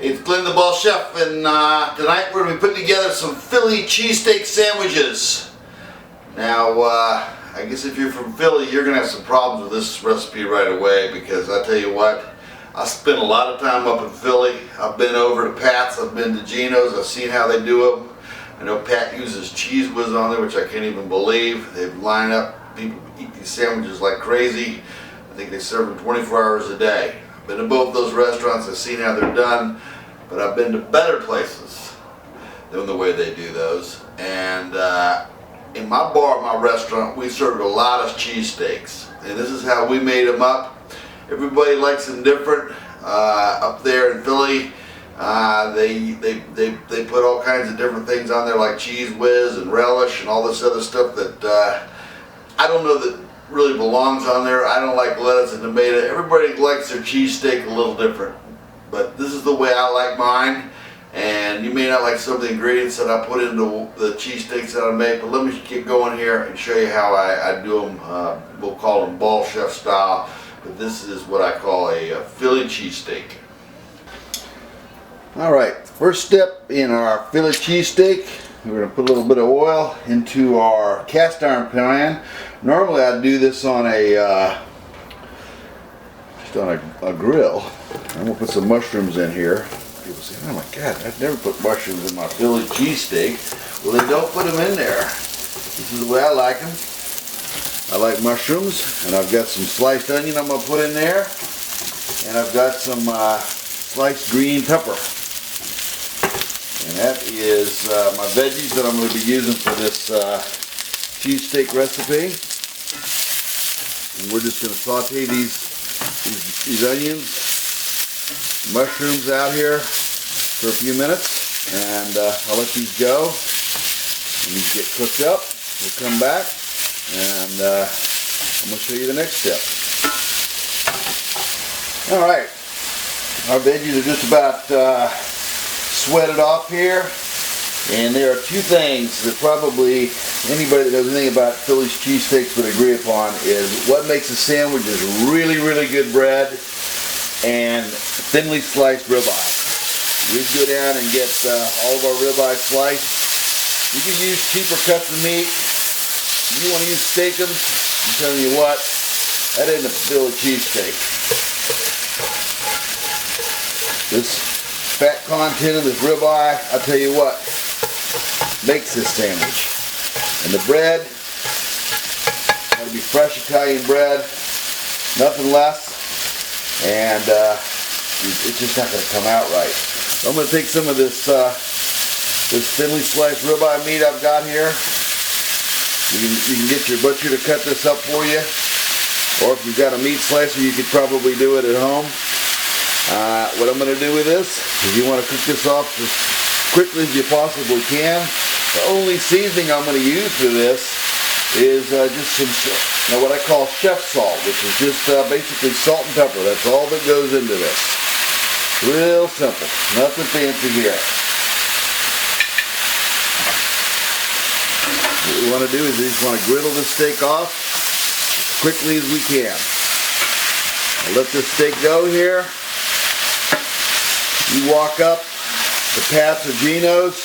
It's Glenn the Ball Chef, and tonight we're going to be putting together some Philly cheesesteak sandwiches. Now, I guess if you're from Philly, you're going to have some problems with this recipe right away, because I tell you what, I spent a lot of time up in Philly. I've been over to Pat's, I've been to Geno's, I've seen how they do them. I know Pat uses WHIZ on there, which I can't even believe. They line up, people eat these sandwiches like crazy. I think they serve them 24 hours a day. I've been to both those restaurants, I've seen how they're done, but I've been to better places than the way they do those. And in my bar, my restaurant, we served a lot of cheesesteaks, and this is how we made them up. Everybody likes them different. Up there in Philly, they put all kinds of different things on there, like WHIZ and relish and all this other stuff that I don't know that really belongs on there. I don't like lettuce and tomato. Everybody likes their cheesesteak a little different, but this is the way I like mine. And you may not like some of the ingredients that I put into the cheesesteaks that I make, but let me get going here and show you how I do them. We'll call them Ball Chef style, but this is what I call a Philly cheesesteak. Alright, first step in our Philly cheesesteak, we're going to put a little bit of oil into our cast iron pan. Normally I do this on a just on a grill. I'm going to put some mushrooms in here. People say, oh my God, I've never put mushrooms in my Philly cheesesteak. Well, then don't put them in there. This is the way I like them. I like mushrooms, and I've got some sliced onion I'm going to put in there, and I've got some sliced green pepper. And that is my veggies that I'm going to be using for this cheesesteak recipe. And we're just going to saute these onions, mushrooms out here for a few minutes, and I'll let these go. When these get cooked up, we'll come back, and I'm going to show you the next step. Alright, our veggies are just about sweated off here, and there are two things that probably anybody that knows anything about Philly's cheesesteaks would agree upon. Is what makes a sandwich is really, really good bread and thinly sliced ribeye. We go down and get all of our ribeye sliced. You can use cheaper cuts of meat. If you want to use steakums, I'm telling you what, that isn't a Philly cheesesteak. This fat content of this ribeye, I'll tell you what, makes this sandwich. And the bread, got to be fresh Italian bread, nothing less. And it's just not going to come out right. So I'm going to take some of this this thinly sliced ribeye meat I've got here. You can get your butcher to cut this up for you, or if you've got a meat slicer, you could probably do it at home. What I'm going to do with this is you want to cook this off as quickly as you possibly can. The only seasoning I'm going to use for this is just some what I call chef salt, which is just basically salt and pepper. That's all that goes into this. Real simple, nothing fancy here. What we want to do is we just want to griddle this steak off as quickly as we can. I'll let this steak go here. You walk up to Pat's or Geno's,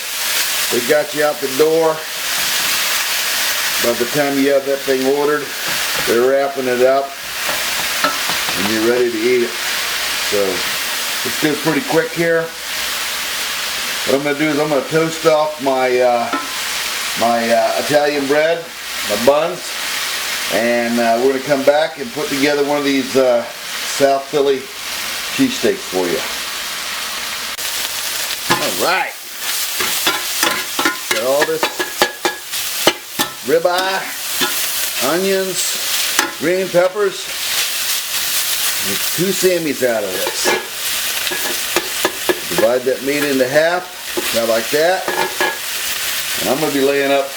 they got you out the door. By the time you have that thing ordered, they're wrapping it up and you're ready to eat it. So this goes pretty quick here. What I'm going to do is I'm going to toast off my Italian bread, my buns, and we're going to come back and put together one of these South Philly cheesesteaks for you. Alright, got all this ribeye, onions, green peppers. Make 2 Sammys out of this. Divide that meat into half, about like that. And I'm going to be laying up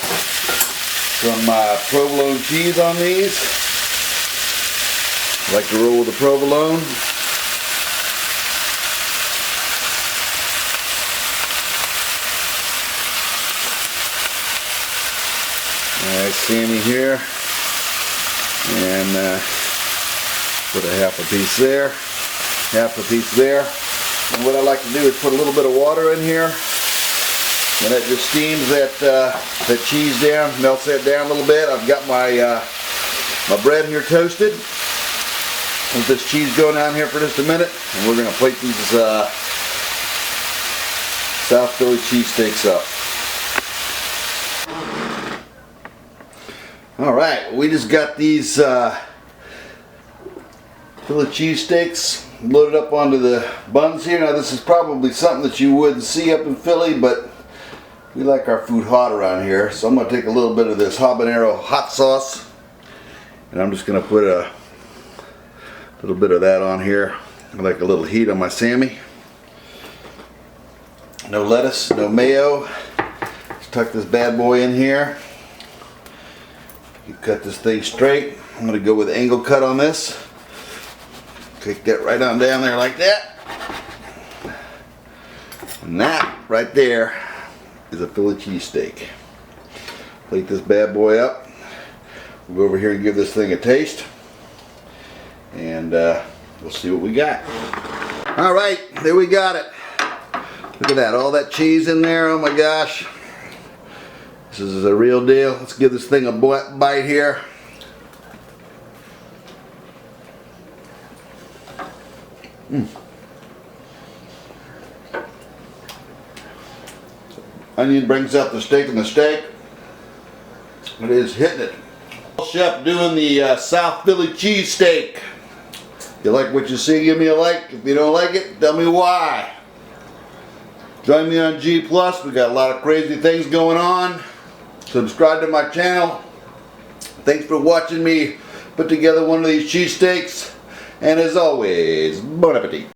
some provolone cheese on these. I like to roll with the provolone. Alright, Sammy here, and put a half a piece there, half a piece there. And what I like to do is put a little bit of water in here, and it just steams that cheese down, melts that down a little bit. I've got my my bread here toasted. Let this cheese go down here for just a minute, and we're going to plate these South Philly cheesesteaks up. Alright, we just got these Philly cheesesteaks loaded up onto the buns here. Now this is probably something that you wouldn't see up in Philly, but we like our food hot around here. So I'm going to take a little bit of this habanero hot sauce, and I'm just going to put a little bit of that on here. I like a little heat on my Sammy. No lettuce, no mayo. Let's tuck this bad boy in here. You cut this thing straight. I'm going to go with angle cut on this. Take that right on down there like that. And that right there is a Philly cheesesteak. Plate this bad boy up. We'll go over here and give this thing a taste. And we'll see what we got. Alright, there we got it. Look at that, all that cheese in there, oh my gosh. This is a real deal. Let's give this thing a bite here. Onion brings out the steak in the steak. It is hitting it. Chef doing the South Philly cheesesteak. If you like what you see, give me a like. If you don't like it, tell me why. Join me on G+. We got a lot of crazy things going on. Subscribe to my channel. Thanks for watching me put together one of these cheesesteaks. And as always, bon appetit.